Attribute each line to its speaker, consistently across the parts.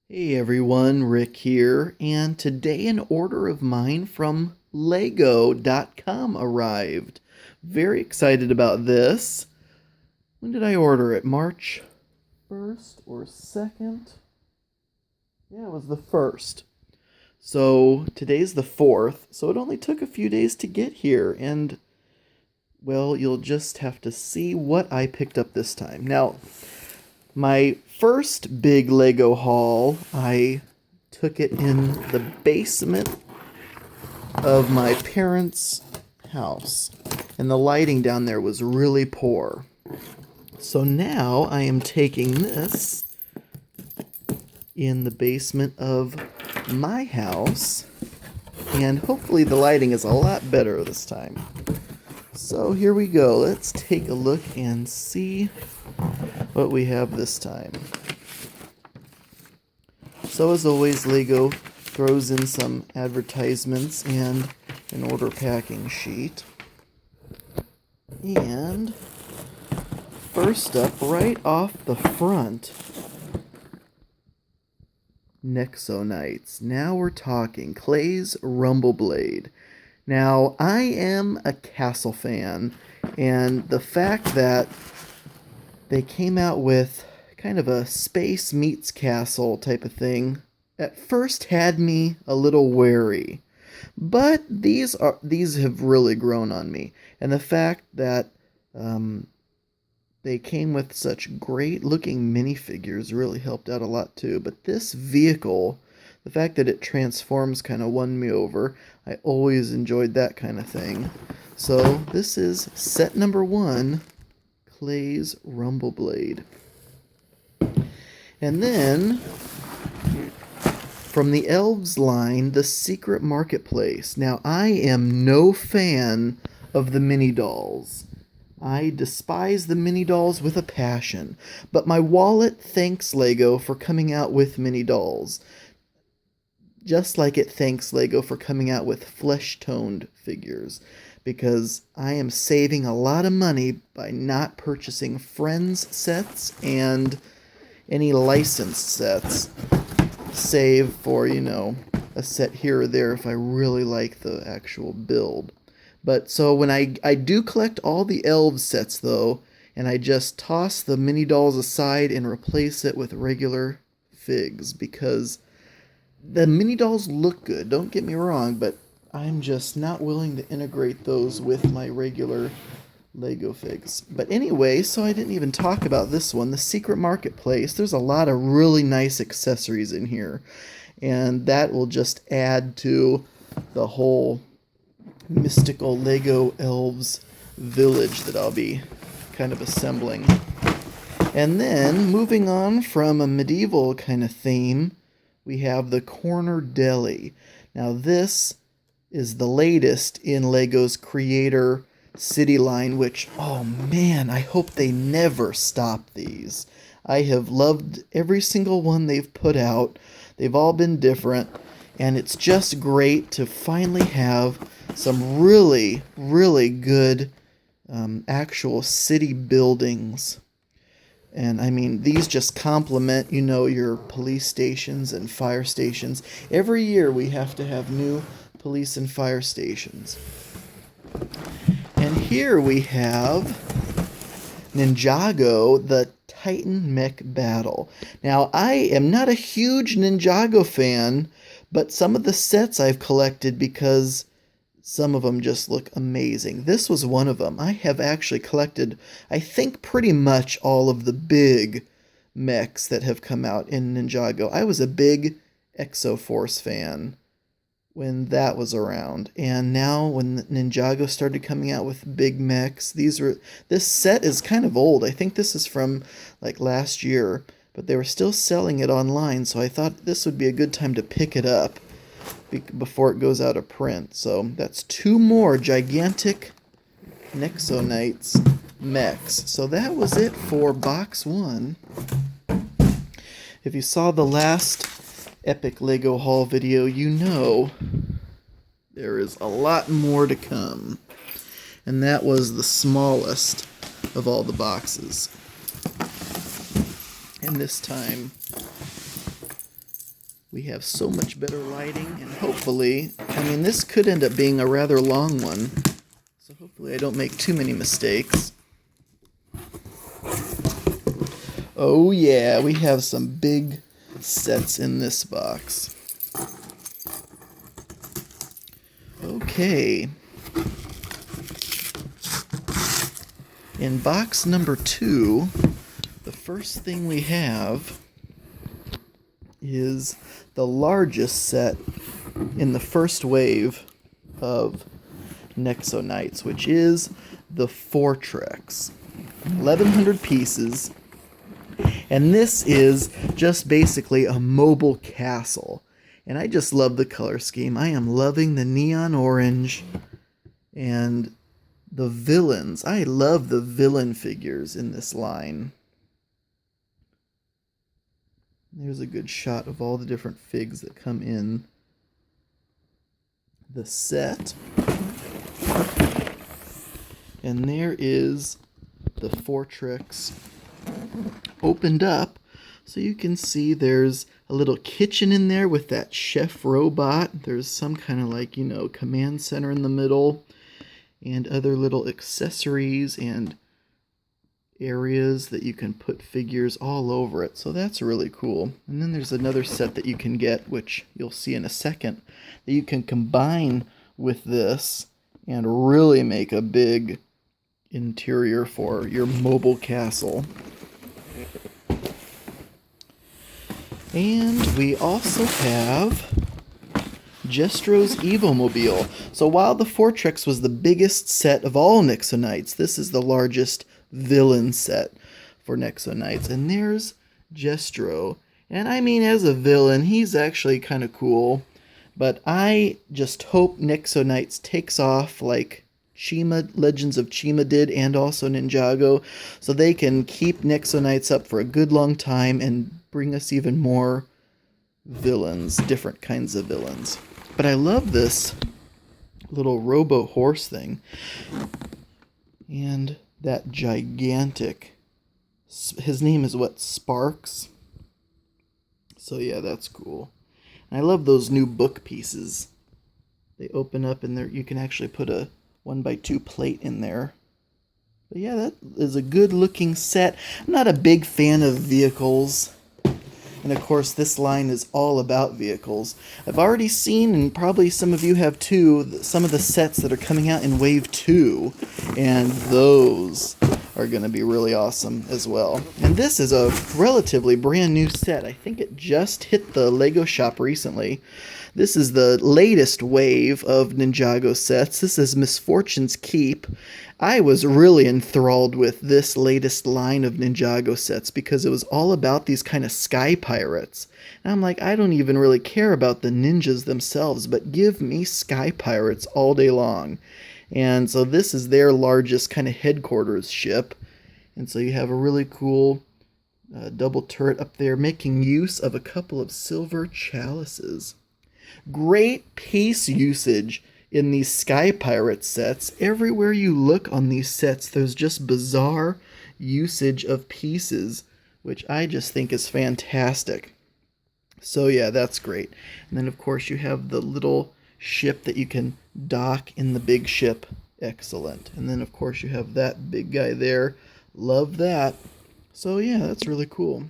Speaker 1: Hey everyone, Rick here, and today an order of mine from Lego.com arrived. Very excited about this. When did I order it? March 1st or 2nd? Yeah, it was the 1st. So today's the 4th, so it only took a few days to get here, and well, you'll just have to see what I picked up this time. Now, my first big Lego haul, I took it in the basement of my parents' house, and the lighting down there was really poor. So now I am taking this in the basement of my house, and hopefully the lighting is a lot better this time. So here we go. Let's take a look and see what we have this time. So as always, Lego throws in some advertisements and an order packing sheet. And first up, right off the front, Nexo-Knights. Now we're talking Clay's Rumbleblade. Now, I am a Castle fan, and the fact that they came out with kind of a space meets castle type of thing at first had me a little wary. But these have really grown on me, and the fact that they came with such great looking minifigures really helped out a lot too. But this vehicle, the fact that it transforms, kind of won me over. I always enjoyed that kind of thing. So this is set number 1, Clay's Rumbleblade. And then, from the Elves line, the Secret Marketplace. Now, I am no fan of the mini dolls. I despise the mini dolls with a passion. But my wallet thanks Lego for coming out with mini dolls. Just like it thanks Lego for coming out with flesh-toned figures, because I am saving a lot of money by not purchasing Friends sets and any licensed sets, save for, a set here or there if I really like the actual build. But so when I do collect all the Elves sets though, and I just toss the mini dolls aside and replace it with regular figs, because the mini dolls look good, don't get me wrong, but I'm just not willing to integrate those with my regular Lego figs. But anyway, so I didn't even talk about this one, the Secret Marketplace. There's a lot of really nice accessories in here, and that will just add to the whole mystical Lego Elves village that I'll be kind of assembling. And then, moving on from a medieval kind of theme, we have the Corner Deli. Now this is the latest in Lego's Creator City line, which, oh man, I hope they never stop these. I have loved every single one they've put out. They've all been different, and it's just great to finally have some really, really good actual city buildings. And I mean, these just complement, your police stations and fire stations. Every year we have to have new police and fire stations. And here we have Ninjago, the Titan Mech Battle. Now, I am not a huge Ninjago fan, but some of the sets I've collected because some of them just look amazing. This was one of them. I have actually collected, I think, pretty much all of the big mechs that have come out in Ninjago. I was a big Exoforce fan when that was around. And now when Ninjago started coming out with big mechs, this set is kind of old. I think this is from like last year, but they were still selling it online, so I thought this would be a good time to pick it up before it goes out of print. So that's 2 more gigantic Nexo-Knights mechs. So that was it for box 1. If you saw the last epic Lego haul video, you know there is a lot more to come. And that was the smallest of all the boxes. And this time we have so much better lighting, and hopefully, I mean, this could end up being a rather long one, so hopefully I don't make too many mistakes. Oh yeah, we have some big sets in this box. Okay. In box number 2, the first thing we have is the largest set in the first wave of Nexo-Knights, which is the Fortrex. 1,100 pieces. And this is just basically a mobile castle. And I just love the color scheme. I am loving the neon orange and the villains. I love the villain figures in this line. There's a good shot of all the different figs that come in the set. And there is the Fortrex opened up, so you can see there's a little kitchen in there with that chef robot. There's some kind of like, command center in the middle, and other little accessories and areas that you can put figures all over it. So that's really cool. And then there's another set that you can get, which you'll see in a second, that you can combine with this and really make a big interior for your mobile castle. And we also have Jestro's Evomobile. So while the Fortrex was the biggest set of all Nexo-Knights, this is the largest villain set for Nexo-Knights. And there's Jestro. And I mean, as a villain, he's actually kind of cool. But I just hope Nexo-Knights takes off like Legends of Chima did, and also Ninjago, so they can keep Nexo-Knights up for a good long time and bring us even more villains, different kinds of villains. But I love this little robo horse thing. And that gigantic, his name is what, Sparks? So yeah, that's cool. And I love those new book pieces. They open up and there you can actually put a 1x2 plate in there. But yeah, that is a good looking set. I'm not a big fan of vehicles. And of course, this line is all about vehicles. I've already seen, and probably some of you have too, some of the sets that are coming out in Wave 2. And those are going to be really awesome as well. And this is a relatively brand new set. I think it just hit the Lego shop recently. This is the latest wave of Ninjago sets. This is Misfortune's Keep. I was really enthralled with this latest line of Ninjago sets because it was all about these kind of sky pirates. And I'm like, I don't even really care about the ninjas themselves, but give me sky pirates all day long. And so this is their largest kind of headquarters ship. And so you have a really cool double turret up there making use of a couple of silver chalices. Great piece usage in these Sky Pirate sets. Everywhere you look on these sets, there's just bizarre usage of pieces, which I just think is fantastic. So yeah, that's great. And then of course you have the little ship that you can dock in the big ship. Excellent. And then of course you have that big guy there. Love that. So yeah, that's really cool.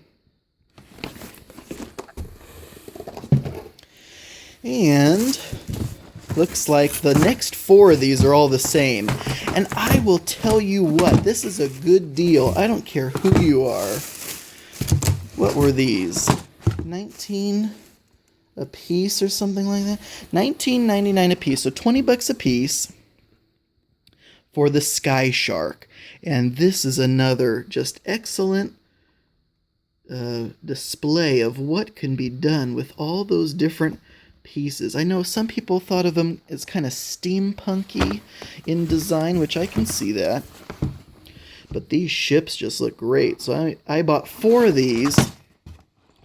Speaker 1: And looks like the next 4 of these are all the same. And I will tell you what, this is a good deal. I don't care who you are. What were these? 19 a piece or something like that? $19.99 a piece, so $20 a piece for the Sky Shark. And this is another just excellent display of what can be done with all those different pieces. I know some people thought of them as kind of steampunky in design, which I can see that. But these ships just look great. So I bought 4 of these.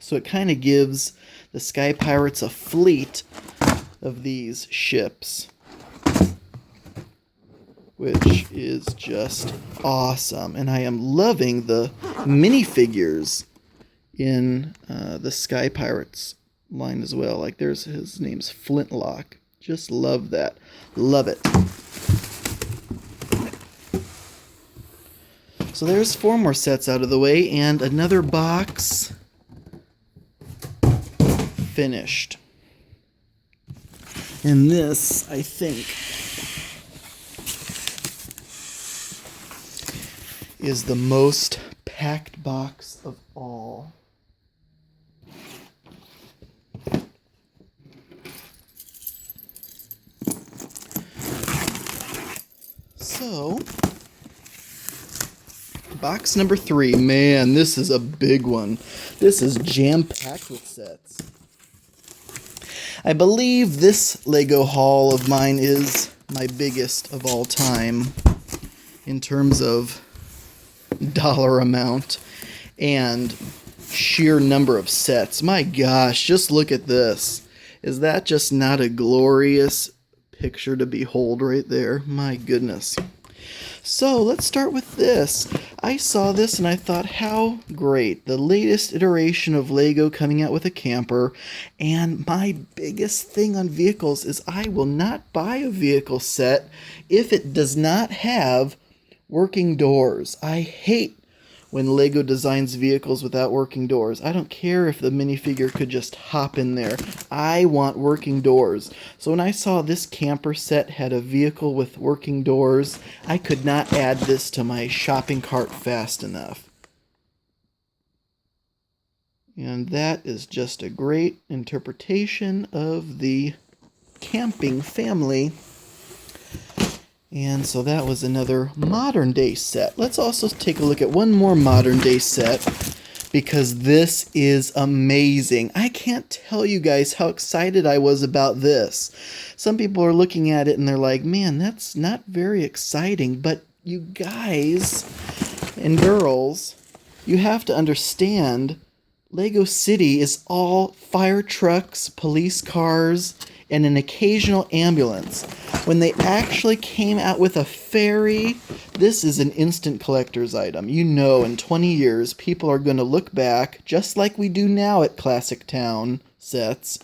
Speaker 1: So it kind of gives the Sky Pirates a fleet of these ships, which is just awesome. And I am loving the minifigures in the Sky Pirates line as well. Like there's his name's Flintlock. Just love that. Love it. So there's 4 more sets out of the way and another box finished. And this, I think, is the most packed box of all. So, box number 3. Man, this is a big one. This is jam-packed with sets. I believe this Lego haul of mine is my biggest of all time in terms of dollar amount and sheer number of sets. My gosh, just look at this. Is that just not a glorious picture to behold right there? My goodness. So let's start with this. I saw this and I thought, how great. The latest iteration of Lego coming out with a camper. And my biggest thing on vehicles is I will not buy a vehicle set if it does not have working doors. I hate when Lego designs vehicles without working doors. I don't care if the minifigure could just hop in there. I want working doors. So when I saw this camper set had a vehicle with working doors, I could not add this to my shopping cart fast enough. And that is just a great interpretation of the camping family. And so that was another modern day set. Let's also take a look at one more modern day set because this is amazing. I can't tell you guys how excited I was about this. Some people are looking at it and they're like, man, that's not very exciting. But you guys and girls, you have to understand Lego City is all fire trucks, police cars, and an occasional ambulance. When they actually came out with a ferry, this is an instant collector's item. You know, in 20 years, people are going to look back, just like we do now at Classic Town sets,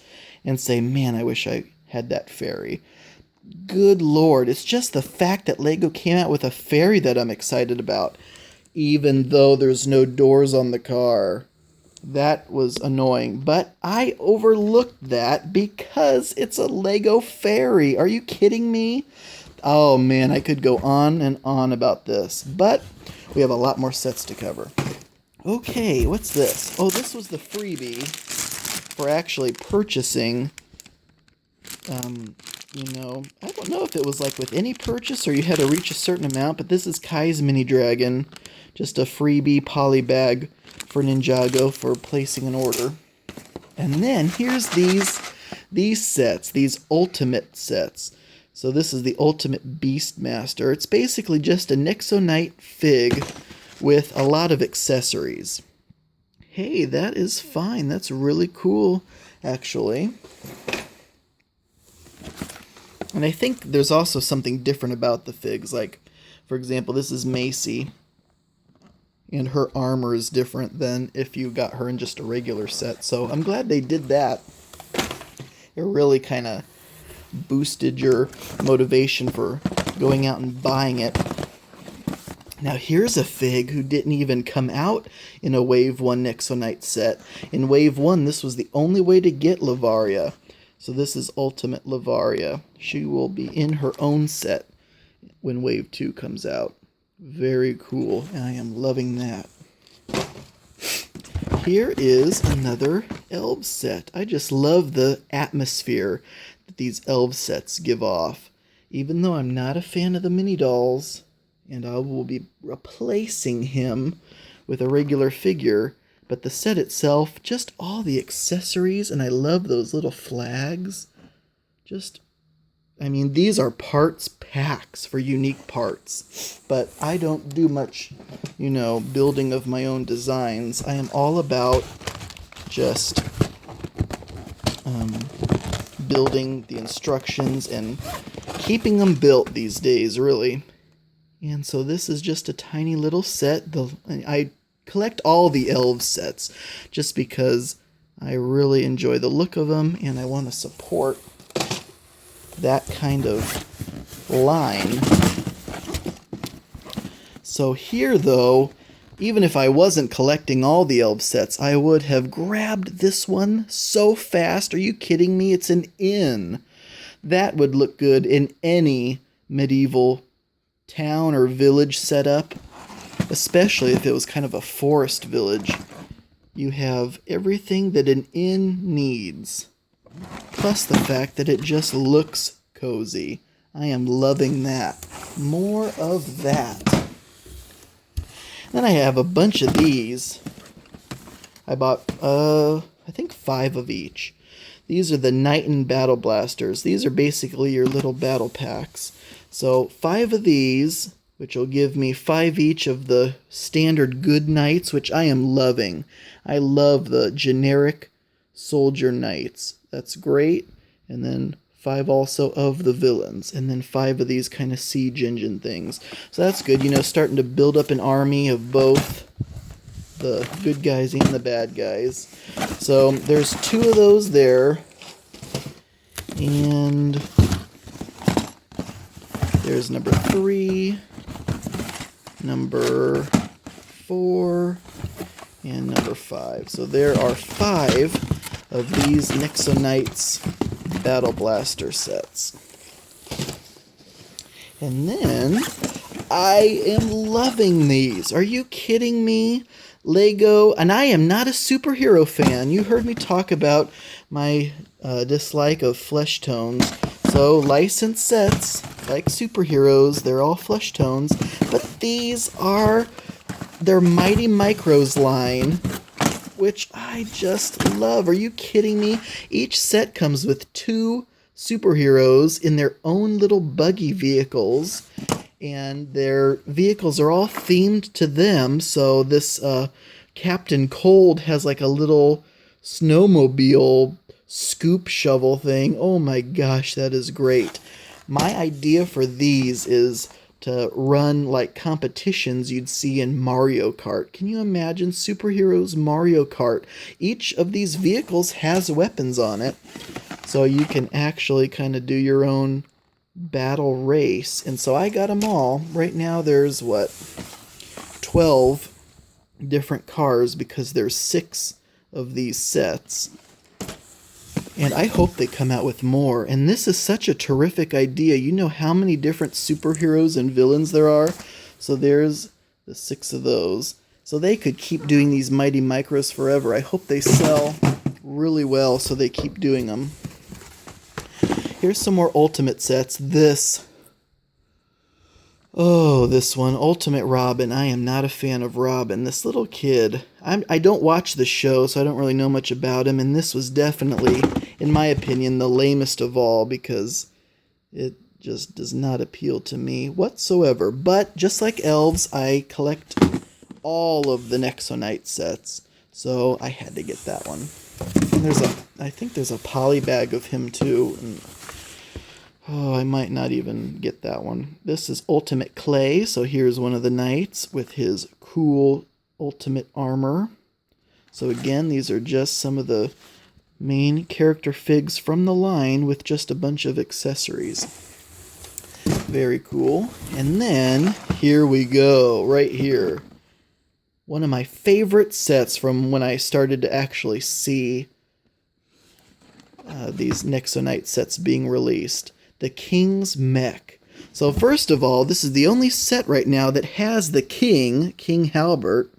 Speaker 1: and say, man, I wish I had that ferry. Good Lord, it's just the fact that Lego came out with a ferry that I'm excited about, even though there's no doors on the car. That was annoying, but I overlooked that because it's a Lego ferry. Are you kidding me? Oh man, I could go on and on about this, but we have a lot more sets to cover. Okay, what's this? Oh, this was the freebie for actually purchasing. I don't know if it was like with any purchase or you had to reach a certain amount, but this is Kai's Mini Dragon, just a freebie poly bag for Ninjago for placing an order. And then here's these sets, these ultimate sets. So this is the Ultimate Beastmaster. It's basically just a Nixonite fig with a lot of accessories. Hey, that is fine. That's really cool, actually. And I think there's also something different about the figs. Like, for example, this is Macy. And her armor is different than if you got her in just a regular set. So I'm glad they did that. It really kind of boosted your motivation for going out and buying it. Now here's a fig who didn't even come out in a Wave 1 Nixonite set. In Wave 1, this was the only way to get Lavaria. So this is Ultimate Lavaria. She will be in her own set when Wave 2 comes out. Very cool. I am loving that. Here is another Elves set. I just love the atmosphere that these Elves sets give off. Even though I'm not a fan of the mini dolls, and I will be replacing him with a regular figure, but the set itself, just all the accessories, and I love those little flags. These are parts packs for unique parts, but I don't do much, building of my own designs. I am all about just building the instructions and keeping them built these days, really. And so this is just a tiny little set. I collect all the Elves sets just because I really enjoy the look of them, and I want to support that kind of line. So here, though, even if I wasn't collecting all the elf sets, I would have grabbed this one so fast. Are you kidding me? It's an inn. That would look good in any medieval town or village setup, especially if it was kind of a forest village. You have everything that an inn needs, plus the fact that it just looks cozy. I am loving that. More of that. Then I have a bunch of these. I bought, I think 5 of each. These are the Knighton Battle Blasters. These are basically your little battle packs. So 5 of these, which will give me 5 each of the standard good knights, which I am loving. I love the generic soldier knights. That's great. And then 5 also of the villains, and then 5 of these kind of siege engine things. So that's good, you know, starting to build up an army of both the good guys and the bad guys. So there's 2 of those there, and there's number 3, number 4, and number 5. So there are 5 of these Nexo Knights Battle Blaster sets. And then I am loving these. Are you kidding me? Lego, and I am not a superhero fan. You heard me talk about my dislike of flesh tones. So licensed sets, like superheroes, they're all flesh tones, but these are their Mighty Micros line, which I just love. Are you kidding me? Each set comes with 2 superheroes in their own little buggy vehicles, and their vehicles are all themed to them. So this Captain Cold has like a little snowmobile scoop shovel thing. Oh my gosh, that is great. My idea for these is to run like competitions you'd see in Mario Kart. Can you imagine superheroes Mario Kart? Each of these vehicles has weapons on it, so you can actually kind of do your own battle race. And so I got them all. Right now there's 12 different cars because there's 6 of these sets. And I hope they come out with more. And this is such a terrific idea. You know how many different superheroes and villains there are? So there's the 6 of those. So they could keep doing these Mighty Micros forever. I hope they sell really well so they keep doing them. Here's some more Ultimate sets. This one, Ultimate Robin. I am not a fan of Robin. This little kid, I don't watch the show, so I don't really know much about him, and this was definitely, in my opinion, the lamest of all, because it just does not appeal to me whatsoever. But, just like elves, I collect all of the Nexo Knight sets, so I had to get that one. And I think there's a poly bag of him, too, and I might not even get that one. This is Ultimate Clay, so here's one of the knights with his cool ultimate armor. So again, these are just some of the main character figs from the line with just a bunch of accessories. Very cool. And then, here we go, right here. One of my favorite sets from when I started to actually see these Nexo Knight sets being released. The King's Mech. So first of all, this is the only set right now that has the King Halbert,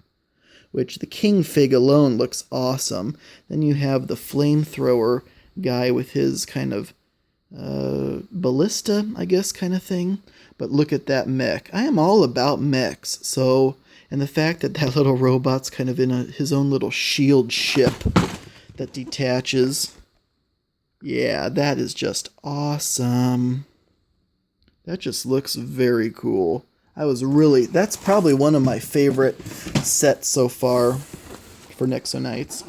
Speaker 1: which the King fig alone looks awesome. Then you have the flamethrower guy with his kind of ballista, I guess, kind of thing. But look at that mech. I am all about mechs. So, and the fact that that little robot's kind of in his own little shield ship that detaches. Yeah, that is just awesome. That just looks very cool. That's probably one of my favorite sets so far for Nexo Knights.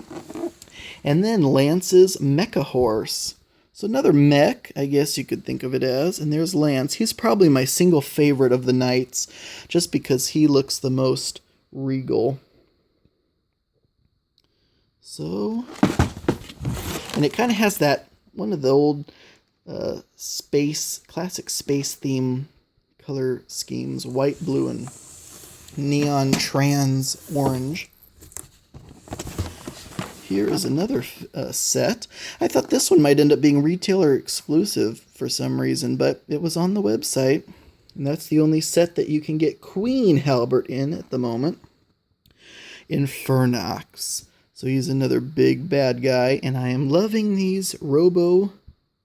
Speaker 1: And then Lance's Mecha Horse. So another mech, I guess you could think of it as. And there's Lance. He's probably my single favorite of the knights, just because he looks the most regal. So And it kind of has that, one of the old classic space theme color schemes, white, blue, and neon trans orange. Here is another set. I thought this one might end up being retailer exclusive for some reason, but it was on the website. And that's the only set that you can get Queen Halbert in at the moment. Infernox. So he's another big bad guy, and I am loving these Robo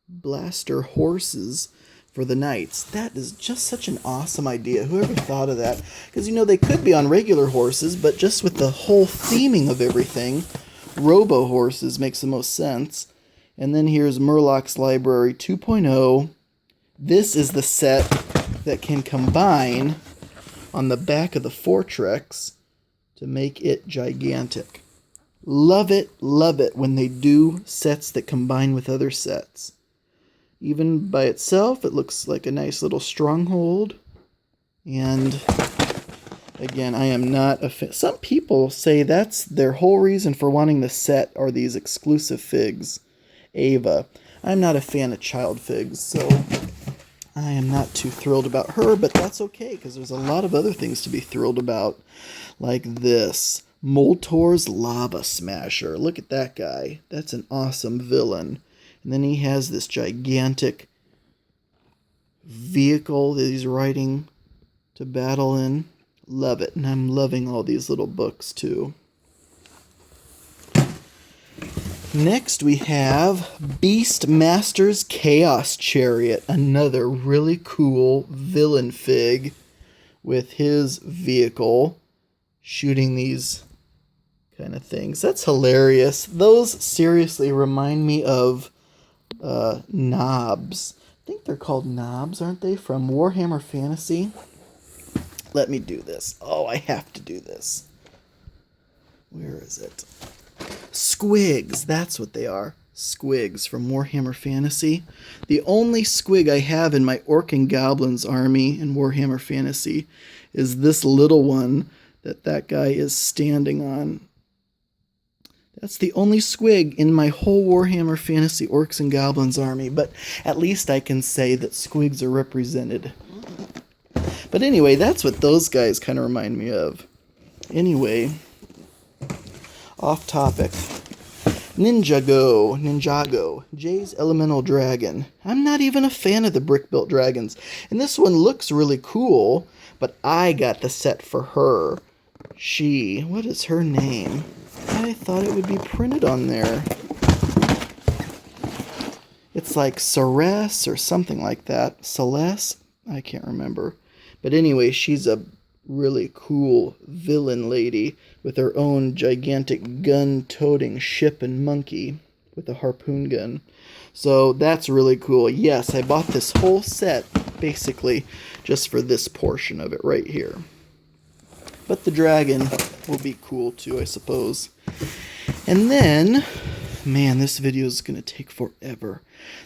Speaker 1: Blaster horses for the knights. That is just such an awesome idea. Whoever thought of that? Because, you know, they could be on regular horses, but just with the whole theming of everything, Robo horses makes the most sense. And then here's Murloc's Library 2.0. This is the set that can combine on the back of the Fortrex to make it gigantic. Love it when they do sets that combine with other sets. Even by itself, it looks like a nice little stronghold. And again, I am not a fan. Some people say that's their whole reason for wanting the set are these exclusive figs. Ava. I'm not a fan of child figs, so I am not too thrilled about her, but that's okay, because there's a lot of other things to be thrilled about, like this. Moltor's Lava Smasher. Look at that guy. That's an awesome villain. And then he has this gigantic vehicle that he's riding to battle in. Love it. And I'm loving all these little books, too. Next, we have Beastmaster's Chaos Chariot, another really cool villain fig with his vehicle shooting these kind of things. That's hilarious. Those seriously remind me of knobs. I think they're called knobs, aren't they? From Warhammer Fantasy. Let me do this. Oh, I have to do this. Where is it? Squigs, that's what they are. Squigs from Warhammer Fantasy. The only squig I have in my Orc and Goblins army in Warhammer Fantasy is this little one that guy is standing on. That's the only squig in my whole Warhammer Fantasy Orcs and Goblins army, but at least I can say that squigs are represented. But anyway, that's what those guys kind of remind me of. Anyway, off topic. Ninjago, Jay's Elemental Dragon. I'm not even a fan of the brick-built dragons. And this one looks really cool, but I got the set for her. What is her name? I thought it would be printed on there. It's like Ceres or something like that. Celeste? I can't remember. But anyway, she's a really cool villain lady with her own gigantic gun-toting ship and monkey with a harpoon gun. So that's really cool. Yes, I bought this whole set basically just for this portion of it right here. But the dragon will be cool too, I suppose. And then, man, this video is going to take forever.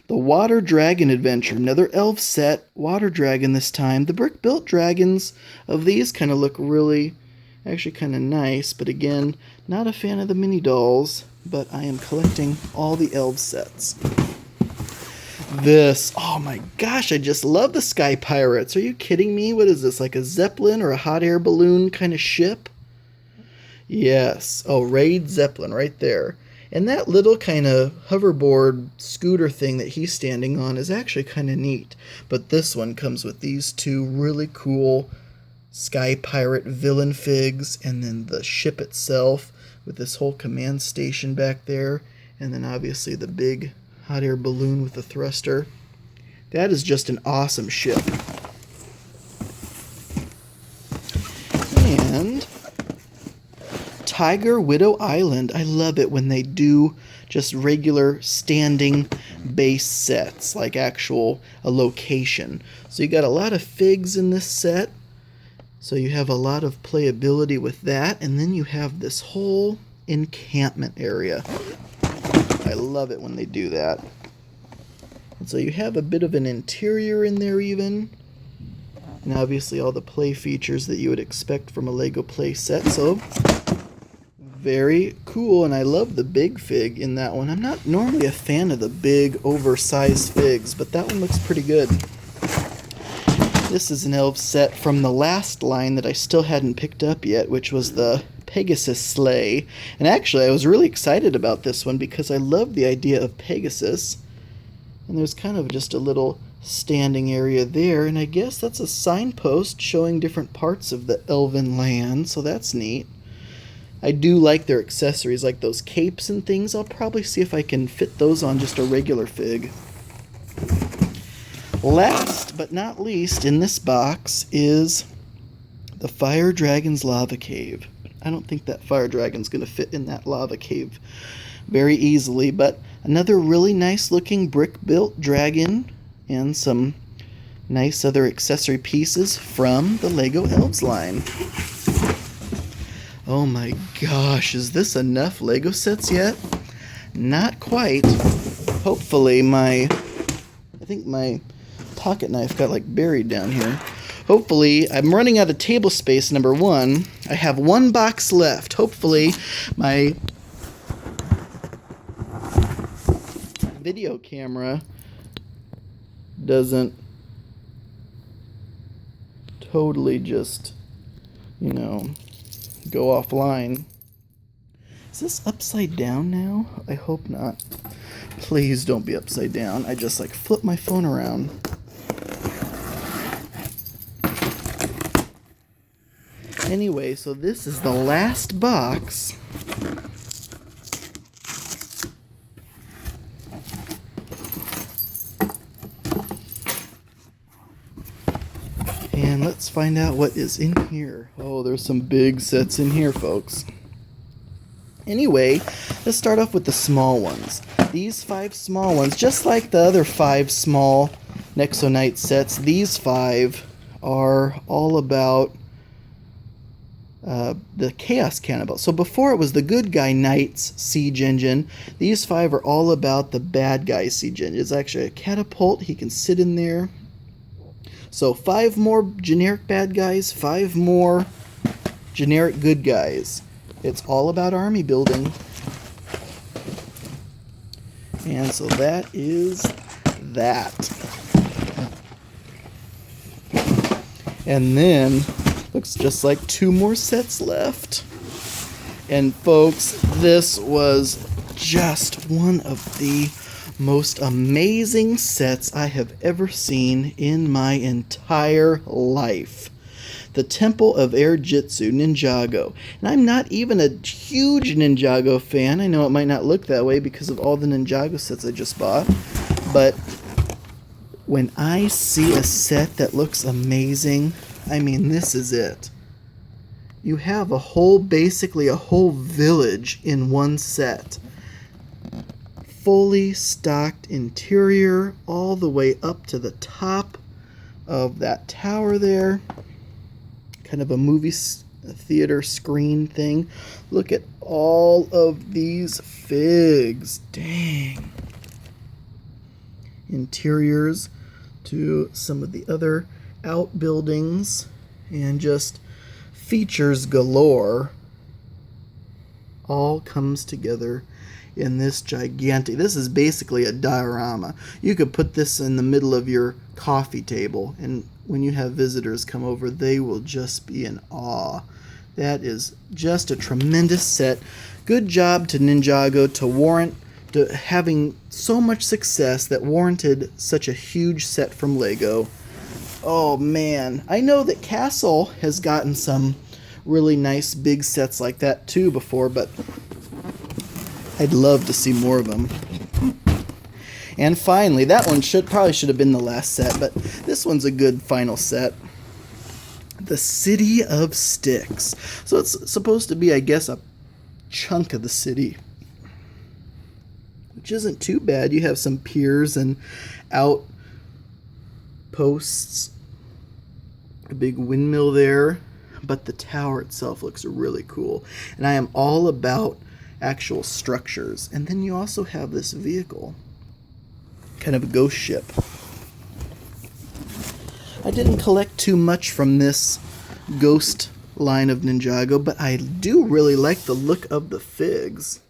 Speaker 1: The Water Dragon Adventure, another elf set, Water Dragon this time. The brick-built dragons of these kind of look really, actually kind of nice, but again, not a fan of the mini dolls, but I am collecting all the elf sets. This, oh my gosh, I just love the Sky Pirates. Are you kidding me? What is this, like a Zeppelin or a hot air balloon kind of ship? Yes. Oh, Raid Zeppelin right there. And that little kind of hoverboard scooter thing that he's standing on is actually kind of neat. But this one comes with these two really cool Sky Pirate villain figs, and then the ship itself with this whole command station back there, and then obviously the big hot air balloon with the thruster. That is just an awesome ship. And Tiger Widow Island. I love it when they do just regular standing base sets, like a location. So you got a lot of figs in this set, so you have a lot of playability with that, and then you have this whole encampment area. I love it when they do that. And so you have a bit of an interior in there even, and obviously all the play features that you would expect from a Lego play set. So Very cool, and I love the big fig in that one. I'm not normally a fan of the big, oversized figs, but that one looks pretty good. This is an elf set from the last line that I still hadn't picked up yet, which was the Pegasus sleigh. And actually, I was really excited about this one because I love the idea of Pegasus. And there's kind of just a little standing area there, and I guess that's a signpost showing different parts of the elven land, so that's neat. I do like their accessories, like those capes and things. I'll probably see if I can fit those on just a regular fig. Last but not least in this box is the Fire Dragon's Lava Cave. I don't think that Fire Dragon's going to fit in that lava cave very easily, but another really nice looking brick-built dragon and some nice other accessory pieces from the LEGO Elves line. Oh my gosh, is this enough LEGO sets yet? Not quite. Hopefully I think my pocket knife got like buried down here. Hopefully, I'm running out of table space, number one. I have one box left. Hopefully, my video camera doesn't totally just, go offline. Is this upside down now? I hope not. Please don't be upside down. I just flip my phone around. Anyway, so this is the last box. And let's find out what is in here. Oh, there's some big sets in here, folks. Anyway, let's start off with the small ones. These 5 small ones, just like the other 5 small Nexo Knight sets, these 5 are all about the Chaos Cannonball. So before it was the good guy Knight's siege engine, these 5 are all about the bad guy siege engine. It's actually a catapult. He can sit in there. So 5 more generic bad guys, 5 more generic good guys. It's all about army building. And so that is that. And then looks just like 2 more sets left. And folks, this was just one of the most amazing sets I have ever seen in my entire life. The Temple of Air Jitsu Ninjago. And I'm not even a huge Ninjago fan. I know it might not look that way because of all the Ninjago sets I just bought. But when I see a set that looks amazing, I mean, this is it. You have basically a whole village in one set. Fully stocked interior all the way up to the top of that tower there. Kind of a movie theater screen thing. Look at all of these figs. Dang. Interiors to some of the other outbuildings and just features galore. All comes together in this gigantic, this is basically a diorama. You could put this in the middle of your coffee table, and when you have visitors come over, they will just be in awe. That is just a tremendous set. Good job to Ninjago to warrant having so much success that warranted such a huge set from LEGO. Oh man, I know that Castle has gotten some really nice big sets like that too before, but I'd love to see more of them. And finally, that one probably should have been the last set, but this one's a good final set. The City of Styx. So it's supposed to be, I guess, a chunk of the city, which isn't too bad. You have some piers and outposts, a big windmill there, but the tower itself looks really cool. And I am all about actual structures. And then you also have this vehicle, kind of a ghost ship. I didn't collect too much from this ghost line of Ninjago, but I do really like the look of the figs.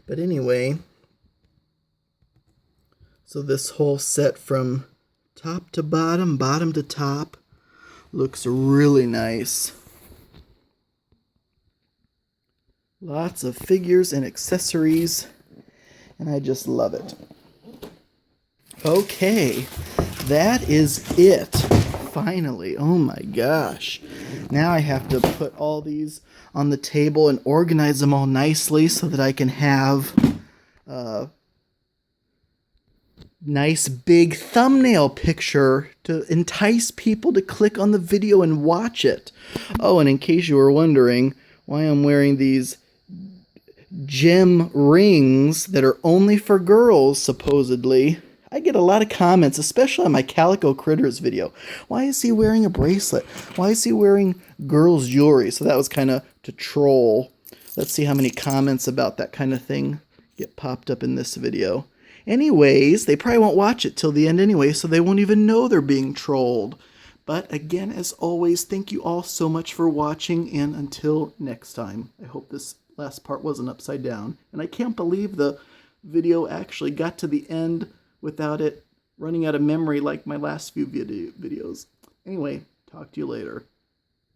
Speaker 1: But anyway, so this whole set from top to bottom, bottom to top, looks really nice. Lots of figures and accessories, and I just love it. Okay, that is it. Finally, oh my gosh. Now I have to put all these on the table and organize them all nicely so that I can have a nice big thumbnail picture to entice people to click on the video and watch it. Oh, and in case you were wondering why I'm wearing these gem rings that are only for girls, supposedly, I get a lot of comments, especially on my Calico Critters video. Why is he wearing a bracelet? Why is he wearing girls' jewelry? So that was kind of to troll. Let's see how many comments about that kind of thing get popped up in this video. Anyways, they probably won't watch it till the end anyway, so they won't even know they're being trolled. But again, as always, thank you all so much for watching, and until next time. I hope this last part wasn't upside down. And I can't believe the video actually got to the end without it running out of memory like my last few videos. Anyway, talk to you later.